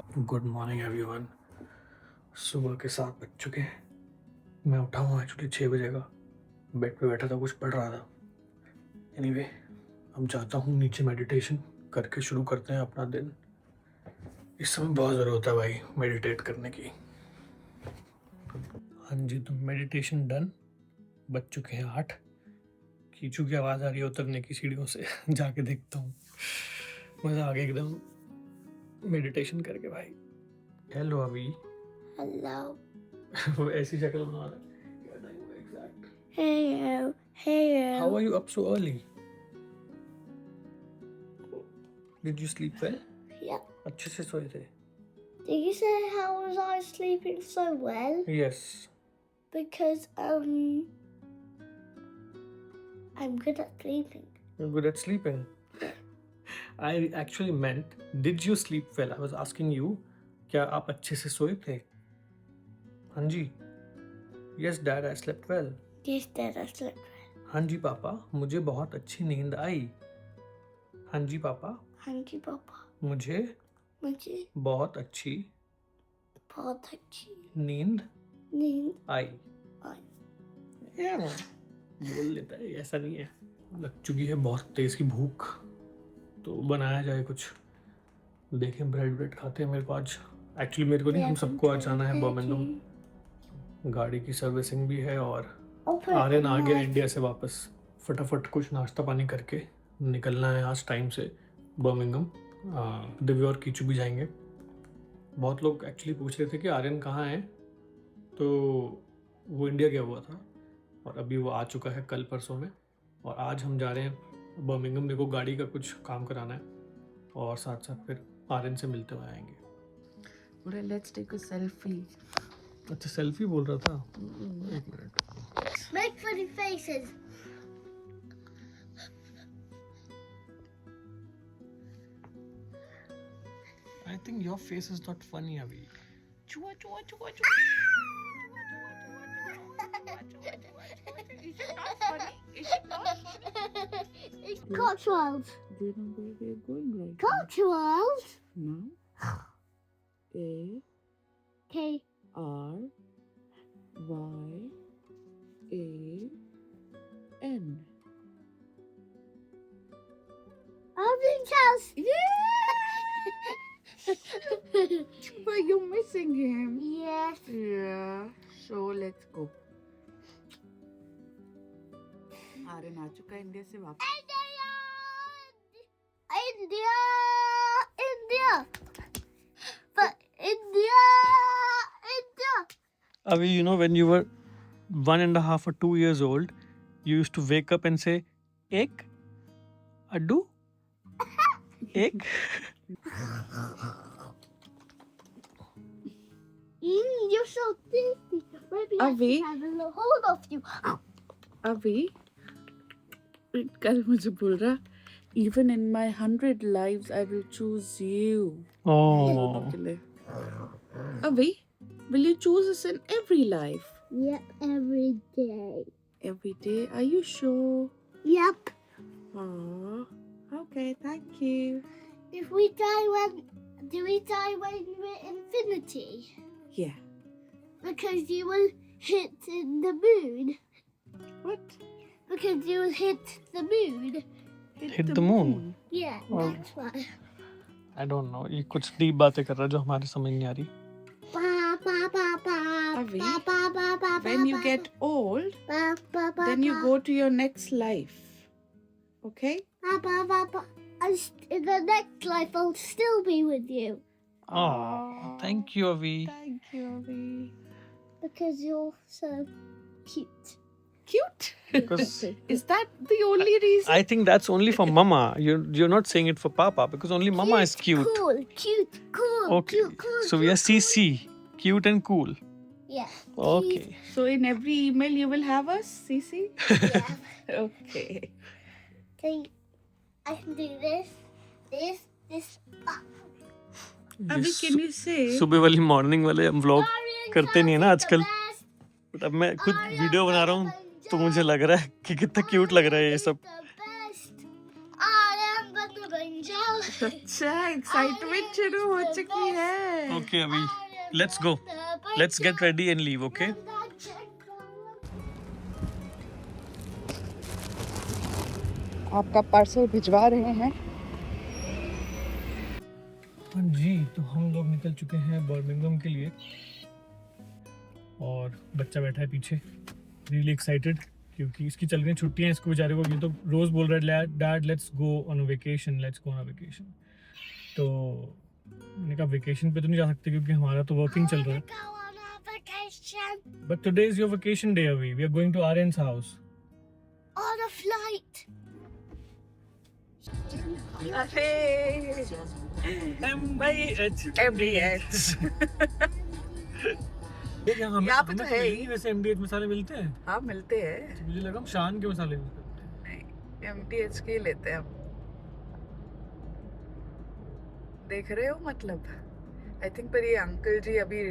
Good morning everyone. सुबह के 7 बज चुके हैं। मैं उठा हूँ एक्चुअली 6 बजे का। बेड पे बैठा था, कुछ पढ़ रहा था। एनीवे, अब जाता हूँ नीचे, मेडिटेशन करके शुरू करते हैं अपना दिन। इस समय बहुत ज़रूरत है भाई मेडिटेट करने की। हाँ जी, तो मेडिटेशन डन। बज चुके हैं 8। कीचू की आवाज़ आ रही है उतरने की सीढ़ियों से। जाके देखता हूँ। मज़ा आ गया एकदम मेडिटेशन करके भाई। हेलो अभी। Hello. वो ऐसी शक्ल बना रहा है। क्या टाइम हुआ exact? Hello. Hello. How are you up so early? Did you sleep well? Yeah. अच्छे से सोए थे? Did you say how was I sleeping so well? Yes. Because I'm good at sleeping. You're good at sleeping. I actually meant, did you sleep well? I was asking you, क्या आप अच्छे से सोए थे? हाँ जी. Yes, Dad, I slept well. Yes, Dad, I slept well. हाँ जी पापा, मुझे बहुत अच्छी नींद आई. हाँ जी पापा, हाँ जी पापा, मुझे बहुत अच्छी नींद आई. बोल लेता है, ऐसा नहीं है. लग चुकी है बहुत तेज की भूख, तो बनाया जाए कुछ. देखें, ब्रेड खाते हैं. मेरे को आज एक्चुअली, मेरे को नहीं, हम सबको आज जाना है बर्मिंघम. गाड़ी की सर्विसिंग भी है और आर्यन आ गया इंडिया से वापस. फटाफट कुछ नाश्ता पानी करके निकलना है आज टाइम से बर्मिंघम. दिव्या और कीचू भी जाएंगे. बहुत लोग एक्चुअली पूछ रहे थे कि आर्यन कहाँ है, तो वो इंडिया गया हुआ था और अभी वो आ चुका है कल परसों में. और आज हम जा रहे हैं बर्मिंघम. मेरे को गाड़ी का कुछ काम कराना है और साथ साथ फिर आर्यन से मिलते हुए आएंगे. बोले लेट्स टेक अ सेल्फी. अच्छा, सेल्फी बोल रहा था. एक minute. Make funny faces. I think your face is not funny, Avi. Chua chua chua chua. Is it not funny? Is it not? Cotswolds. Do you know where we are going right Cotswolds. now? A K. R Y A N. Alvin's house. But you're missing him. Yes. Yeah. So let's go. Aryan आ चुका है India से वापस. India. India. But India. Avi, you know, when you were 1.5 or 2 years old, you used to wake up and say, "Egg, addu, egg." You're so thirsty. Maybe I Avi? can have a little hold of you. अभी कल मुझे बोल रहा, even in my 100 lives I will choose you. Oh, Avi, will you choose us in every life? Yep, every day. Every day? Are you sure? Yep. Oh, okay, thank you. If we die do we die when we're infinity? Yeah. Because you will hit the moon. What? Because you will hit the moon. Hit the moon? Yeah, Oh. that's why. I don't know. ये कुछ deep बातें कर रहा है जो हमारे समझ नहीं आ रही. Avi, when you get old, then you go to your next life. Okay? In the next life, I'll still be with you. Oh, thank you, Avi. Thank you, Avi. Because you're so cute. Cute? Because Is that the only reason? I think that's only for Mama. You're not saying it for Papa because only Mama is cute. Cool, cute, cool. Okay. Cute, cool, So we are CC, cute and cool. Yeah. Okay. So in every email you will have us, Cece? Yeah. Okay. I can do this. Avi, can you say? सुबह वाली morning वाले हम vlog करते नहीं है ना आजकल. But अब मैं खुद वीडियो बना रहा हूँ तो मुझे लग रहा है कि कितना क्यूट लग रहा है ये सब. I am the अच्छा एक्साइटमेंट शुरू हो चुकी है. Okay, Avi, let's go. Let's get ready and leave, okay? आपका पार्सल भिजवा रहे हैं. हाँ जी, तो हम लोग निकल चुके हैं बर्मिंघम के लिए और बच्चा बैठा है पीछे, रियली एक्साइटेड क्योंकि इसकी चल रही छुट्टियां. इसको बेचारे को, ये तो रोज़ बोल रहा है dad let's go on a vacation, let's go on a vacation. तो मैंने कहा वेकेशन पे तो नहीं जा सकते क्योंकि हमारा तो वर्किंग चल रहा है. But today is your vacation day अभी. We are going to Aryan's house. On a flight. यहाँ पे तो है ही. वैसे MDH मसाले मिलते हैं. हाँ मिलते हैं. मुझे लगा हम शान के मसाले यूज करते हैं. नहीं MTH के ही लेते हैं हम. देख रहे हो मतलब. आई थिंक पर ये अंकल जी अभी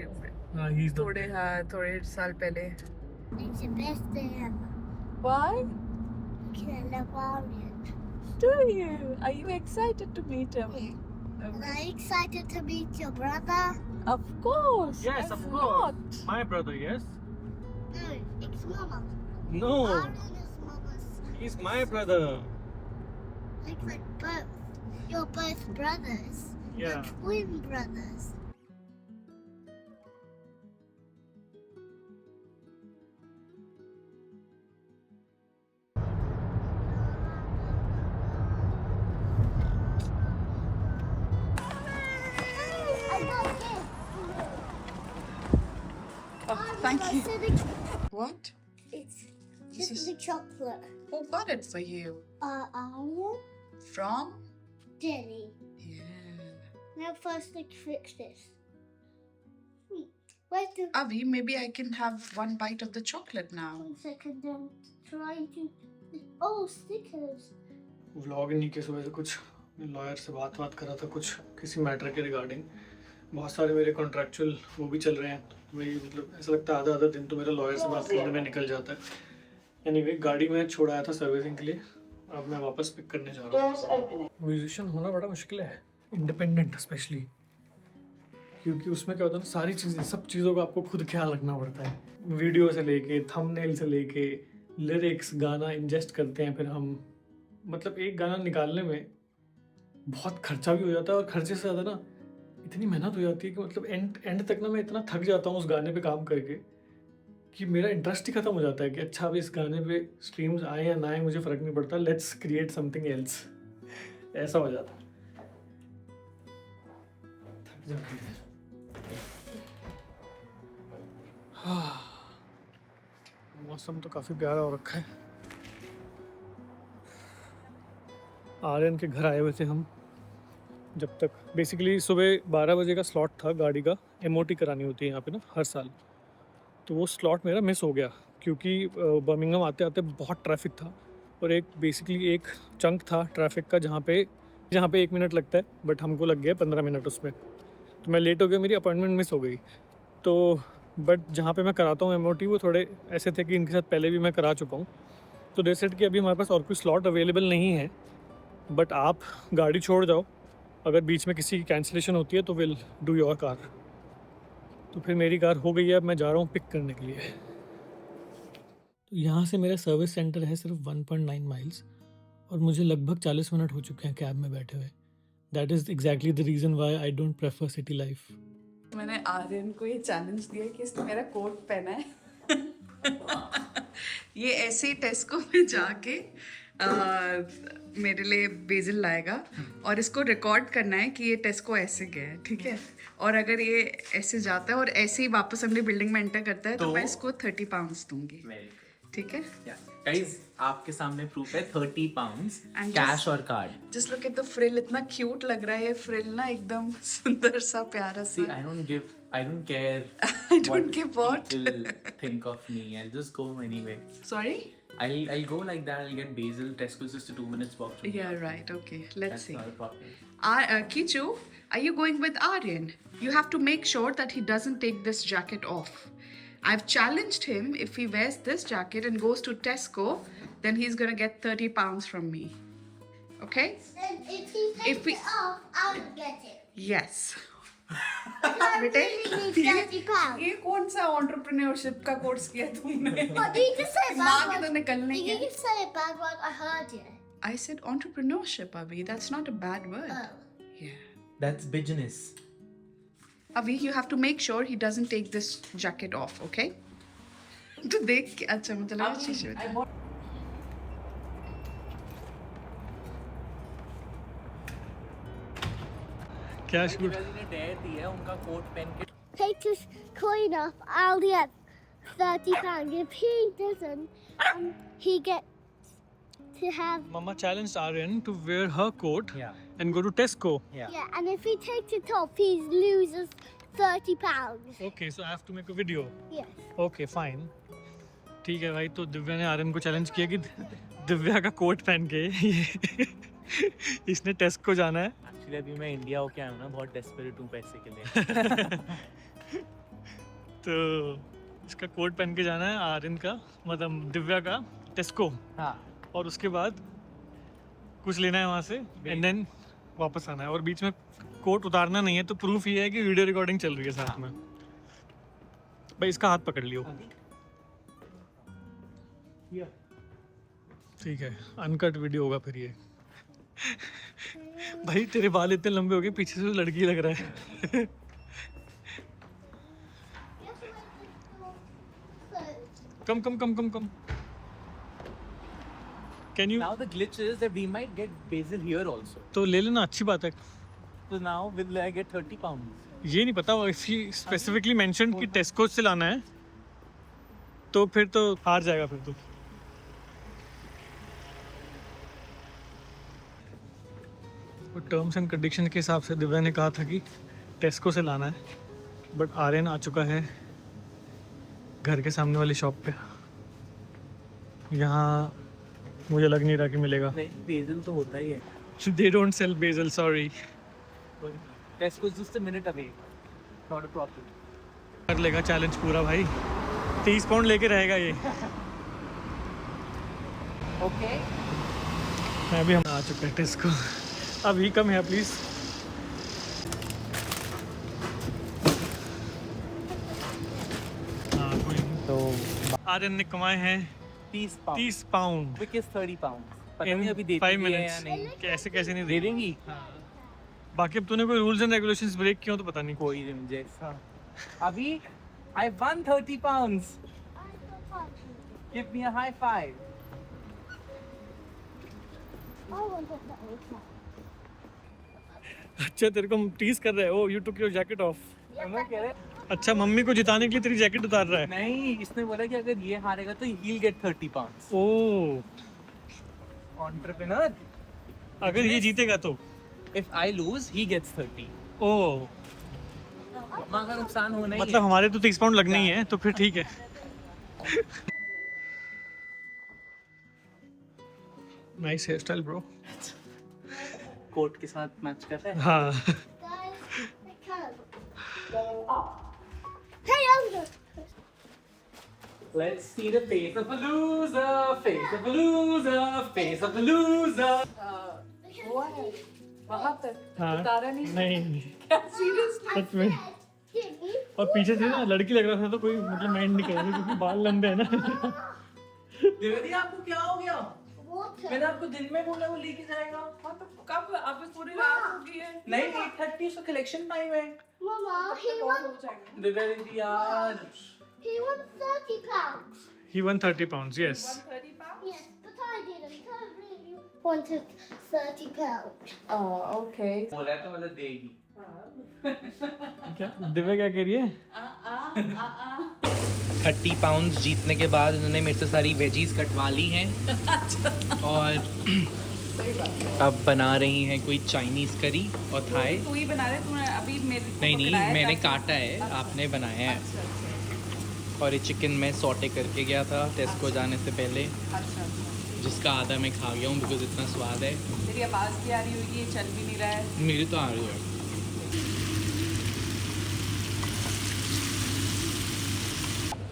हाँ, he is not थोड़े साल पहले. It's the best day ever. Why I love Aryan. do you? Are you excited to meet him? Yeah. And are you excited to meet your brother? Of course. Yes, of I'm course. not. My brother, yes. No, it's Mama. No, Aryan is Mama's son. he's my brother. Like both. You're both brothers. Yeah. You're twin brothers. I got this. Oh, thank you. It's What? just is- the chocolate. Who got it for you? Aryan, From? Jenny. Yeah. Now first let's fix this. Where's the Avi, maybe I can have one bite of the chocolate now. 1 second then trying to oh stickers. Vlog नहीं किया सुबह से. कुछ lawyer से बात करा था कुछ किसी मैटर के रिगार्डिंग. बहुत सारे मेरे कॉन्ट्रैक्चुअल वो भी चल रहे हैं. वही मतलब ऐसा लगता है आधा दिन तो मेरा लॉयर से बात करने में निकल जाता है. एनीवे गाड़ी में छोड़ आया था सर्विसिंग के लिए. अब मैं वापस पिक करने जा रहा हूँ. म्यूजिशियन होना बड़ा मुश्किल है, इंडिपेंडेंट स्पेशली, क्योंकि उसमें क्या होता है ना, सारी चीज़ें सब चीज़ों का आपको खुद ख्याल रखना पड़ता है. वीडियो से लेके थंबनेल से लेके लिरिक्स, गाना इंजेस्ट करते हैं फिर हम. मतलब एक गाना निकालने में बहुत खर्चा भी हो जाता है और खर्चे से ज़्यादा ना इतनी मेहनत हो जाती है कि मतलब एंड तक ना मैं इतना थक जाता हूँ उस गाने पे काम करके कि मेरा इंटरेस्ट ही खत्म हो जाता है कि अच्छा अब इस गाने पे स्ट्रीम्स आए या ना आए मुझे फ़र्क नहीं पड़ता, लेट्स क्रिएट समथिंग एल्स. ऐसा हो जाता है. थक जाती है. मौसम तो काफ़ी प्यारा हो रखा है. आर्यन के घर आए हुए थे हम. जब तक बेसिकली सुबह 12 बजे का स्लॉट था गाड़ी का. MOT करानी होती है यहाँ पे ना हर साल. तो वो स्लॉट मेरा मिस हो गया क्योंकि बर्मिंघम आते आते बहुत ट्रैफिक था और एक चंक था ट्रैफिक का जहाँ पे 1 मिनट लगता है बट हमको लग गया 15 मिनट उसमें. तो मैं लेट हो गया, मेरी अपॉइंटमेंट मिस हो गई. तो बट जहाँ पे मैं कराता हूँ MOT वो थोड़े ऐसे थे कि इनके साथ पहले भी मैं करा चुका हूँ. तो दे सेड कि अभी हमारे पास और कोई स्लॉट अवेलेबल नहीं है, बट आप गाड़ी छोड़ जाओ, अगर बीच में किसी की कैंसिलेशन होती है तो विल डू योर कार. तो फिर मेरी कार हो गई है, अब मैं जा रहा हूँ पिक करने के लिए. तो यहाँ से मेरा सर्विस सेंटर है सिर्फ 1.9 माइल्स और मुझे लगभग 40 मिनट हो चुके हैं कैब में बैठे हुए. That is exactly the reason why I don't prefer city life. मैंने आर्यन को ये चैलेंज दिया कि इसने मेरा कोट पहना है. ये ऐसे ही टेस्को में जाके मेरे लिए बेजल लाएगा और इसको रिकॉर्ड करना है कि ये टेस्को ऐसे गया है, ठीक है. और अगर ये ऐसे जाता है और ऐसे ही वापस अपनी बिल्डिंग में एंटर करता है तो मैं इसको 30 पाउंड्स दूंगी, ठीक है. गाइस आपके सामने प्रूफ है 30 पाउंड्स And कैश और card. Just look at the frill, इतना क्यूट लग रहा है ये फ्रिल ना, एकदम सुंदर सा प्यारा See, सा. I don't care I don't give what. people think of me. I'll just go anyway. Sorry? I'll go like that. I'll get basil. Tesco's just a 2 minutes walk from here. Yeah, right. Okay, let's That's see. not a problem. Kichu, are you going with Aryan? You have to make sure that he doesn't take this jacket off. I've challenged him, if he wears this jacket and goes to Tesco, then he's gonna get 30 pounds from me. Okay? Then if he takes If we- it off, I'll get it. Yes. I बेटे, really need 30 pounds. ये कौन सा entrepreneurship का course किया तुमने? What did you say माँ bad के तो word? निकलने Did के. you say a bad word? I heard you. I said entrepreneurship, Avi. That's not a bad word. Oh. Yeah. That's business. Avi, you have to make sure he doesn't take this jacket off, okay? तो देख के अच्छा मुझे लगा शीशे में. क्या shoot ने डेयर दिया है उनका कोट पहन के. Take this coin off, I'll get 30 pounds. If he doesn't, he gets to have. Mama challenged Aryan to wear her coat Yeah. and go to Tesco. Yeah. Yeah, and if he takes it off, he loses 30 pounds. Okay, so I have to make a video. Yes. Okay, fine. ठीक है भाई, तो दिव्या ने आर्यन को challenge किया कि दिव्या का coat पहन के इसने टेस्को जाना है. Actually अभी मैं इंडिया होके आया हूँ ना, बहुत desperate हूँ पैसे के लिए. तो इसका कोट पहन के जाना है आर्यन का, मतलब दिव्या का, टेस्को. हाँ. और उसके बाद कुछ लेना है वहाँ से एंड देन वापस आना है. और बीच में कोट उतारना नहीं है, तो प्रूफ ये है कि वीडियो रिकॉर्डिंग चल रही है साथ में. भाई इसका हाथ पकड़ लियो. ठीक है, अनकट वीडियो होगा फिर ये. भाई तेरे बाल इतने लंबे हो गए, पीछे से लड़की लग रहा है. Come come come come come. Can you? Now the glitch is that we might get basil here also. तो ले लेना, अच्छी बात है. So now will I get 30 pounds? ये नहीं पता, इफ ही स्पेसिफिकली मेंशन कि टेस्को से लाना है तो फिर तो हार जाएगा फिर तो. टर्म्स एंड कंडीशन के हिसाब से दिव्या ने कहा था कि टेस्को से लाना है, बट आर्यन आ चुका है घर के सामने वाली शॉप पे. यहाँ मुझे लग नहीं रहा कि मिलेगा. नहीं, basil तो होता ही है. They don't sell bagel, sorry. Tesco is just a minute away. Not a problem. कर लेगा चैलेंज पूरा भाई. 30 पाउंड लेके रहेगा ये. Okay. मैं भी हम आ चुके हैं टेस्को. अब ही कम है प्लीज. हाँ कोई नहीं. So आर्यन ने कमाए हैं 30 pounds. 30 pound Which is 30 pounds. पता इन नहीं अभी देती 5 भी है या मिनट्स. नहीं. कैसे कैसे नहीं दे दे. देंगी. बाकी अब तूने कोई रूल्स एंड रेगुलेशंस ब्रेक किया हो तो पता नहीं. कोई नहीं मुझे. अभी I won 30 pounds. Give me a high five. I want to put that on. अच्छा तेरे को टीज कर रहे हो. You took your jacket of. मैं कह रहे अच्छा मम्मी को जिताने के लिए तेरी जैकेट उतार रहा है. नहीं, इसने बोला कि अगर ये हारेगा तो he'll get 30 pounds. ओ, Entrepreneur. अगर ये जीतेगा तो. If I lose, he gets 30. ओ, माँ का नुकसान होना ही मतलब हमारे तो 30 पाउंड लगने ही है, तो फिर ठीक है. Nice hair style bro. Coat के साथ मैच कर रहा है. हाँ. Guys, I can't go up. Hey, Olga! Let's see the face of a loser, face of a loser, face of a loser. हुआ है वहाँ तक हाँ. उतारा नहीं. नहीं क्या सीरियसली? सच में. Give me और पीछे से ना लड़की लग रहा था, तो कोई मतलब माइंड नहीं कर रहा था क्योंकि बाल लंबे हैं ना. देवदी आपको क्या हो गया? water. मैंने आपको दिन में बोला वो लेके जाएगा. हाँ तो कब अब पूरी रात हो गई है. नहीं, 8:30 उसका कलेक्शन टाइम है. Mama, he और won, हो जाएगा. देवदी यार. he won 30 pounds. He won 30 pounds, yes. 130 pounds. Yes, but I didn't. I really wanted 30 pounds. Oh, okay. बोला है तो मतलब देगी. क्या दिव्या क्या कह रही है? 30 पाउंड्स जीतने के बाद उन्होंने मेरे से सारी वेजीज कटवा ली हैं और अब बना रही हैं कोई चाइनीज करी और थाई. तू ही बना रहे. तूने अभी मेरे को नहीं पकड़ाया मैंने ताकि- काटा है, आपने बनाया है. अच्छा अच्छा और ये चिकन मैं सॉटे करके गया था टेस्को जाने से पहले, अच्छा. जिसका आधा मैं खा गया हूँ बिकॉज इतना स्वाद है. तेरी आवाज़ भी आ रही होगी, ये चल भी नहीं रहा है. मेरी तो आ रही है.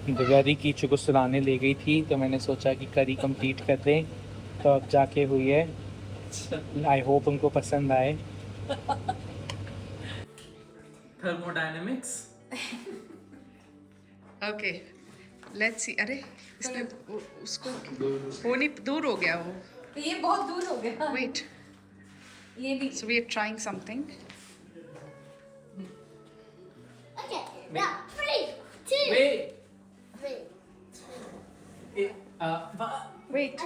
दिव्यादी कीचू को सुलाने ले गई थी तो मैंने सोचा कि करी कंप्लीट कर दें, तो अब जाके हुई है आई होप उनको पसंद आए। थर्मोडायनेमिक्स। Okay let's see. अरे इसने उसको वो नहीं, दूर हो गया वो। ये बहुत दूर हो गया। वेट, ये भी so we are trying something. Okay, now 3, 2, Wait. 3. Wait,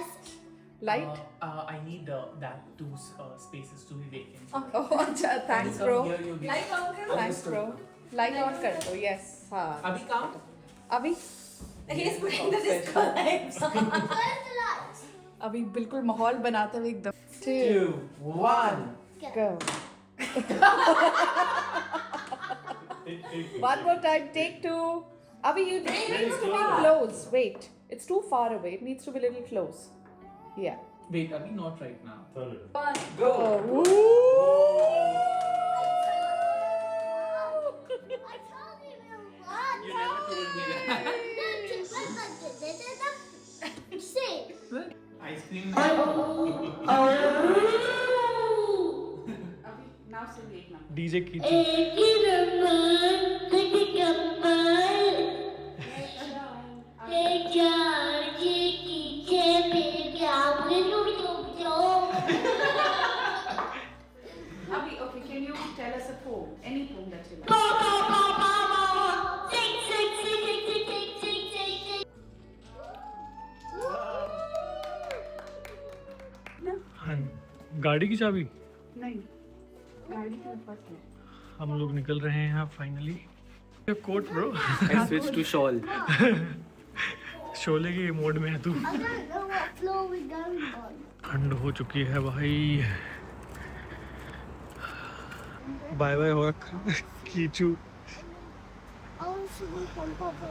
light. I need that two spaces to be vacant. ओह अच्छा, thanks bro, Here you give. Light on कर। Thanks bro. लाइट ऑन कर दो। यस, हाँ अभी काम? अभी He is putting the disco lights on. Where's the lights? अभी बिल्कुल माहौल बनाते हुए एकदम। 2 2, 1. go। One more time, take 2. Abhi, you needs to be close. Wait, it's too far away. It needs to be a little close. Yeah. Wait, Abhi, not right now. One. Go. Woo! I told you it was one. You never told me that. See? Ice cream. Abhi, now say wait now. DJ कीजिए। Abhi, okay, can you tell us a poem? Any poem that you like. हाँ, गाड़ी की चाबी। नहीं, गाड़ी के ऊपर है। हम लोग निकल रहे हैं यहाँ finally. Coat bro. I switched to shawl. Sholay के मोड में है तू। I don't know what floor we're going on. ठंड हो चुकी है भाई। बाय बाय हो Kichu. I want to sleep on Papa.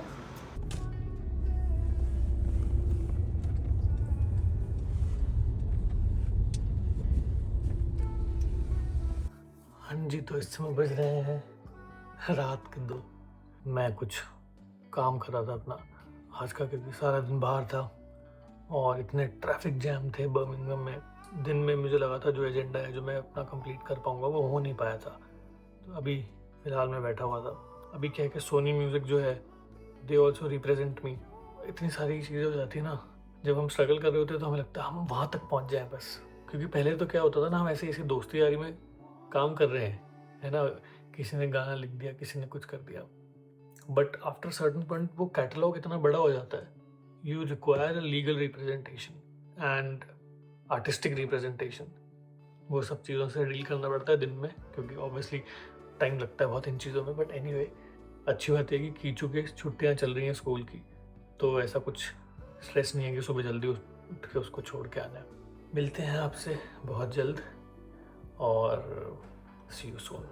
हाँ जी, तो इस समय बज रहे हैं रात के 2। मैं कुछ काम कर रहा था अपना आज का, क्योंकि सारा दिन बाहर था और इतने ट्रैफिक जैम थे बर्मिंघम में। दिन में मुझे लगा था जो एजेंडा है जो मैं अपना कंप्लीट कर पाऊंगा वो हो नहीं पाया था। तो अभी फ़िलहाल मैं बैठा हुआ था। अभी क्या है कि सोनी म्यूज़िक जो है दे ऑल्सो रिप्रेजेंट मी। इतनी सारी चीज़ें हो जाती है ना, जब हम स्ट्रगल कर रहे होते हैं तो हमें लगता है हम वहाँ तक पहुँच जाएँ बस। क्योंकि पहले तो क्या होता था ना, हम ऐसे ऐसी दोस्ती यारी में काम कर रहे हैं, है ना, किसी ने गाना लिख दिया, किसी ने कुछ कर दिया, बट आफ्टर सर्टन पॉइंट वो कैटलॉग इतना बड़ा हो जाता है, you require a legal representation and artistic representation. वो सब चीज़ों से डील करना पड़ता है दिन में, क्योंकि ऑब्वियसली टाइम लगता है बहुत इन चीज़ों में। बट एनीवे, अच्छी बात है कि कीचू के छुट्टियाँ चल रही हैं स्कूल की, तो ऐसा कुछ स्ट्रेस नहीं है कि सुबह जल्दी उठ के उसको छोड़ के आना है। मिलते हैं आपसे बहुत जल्द और सी यू सून।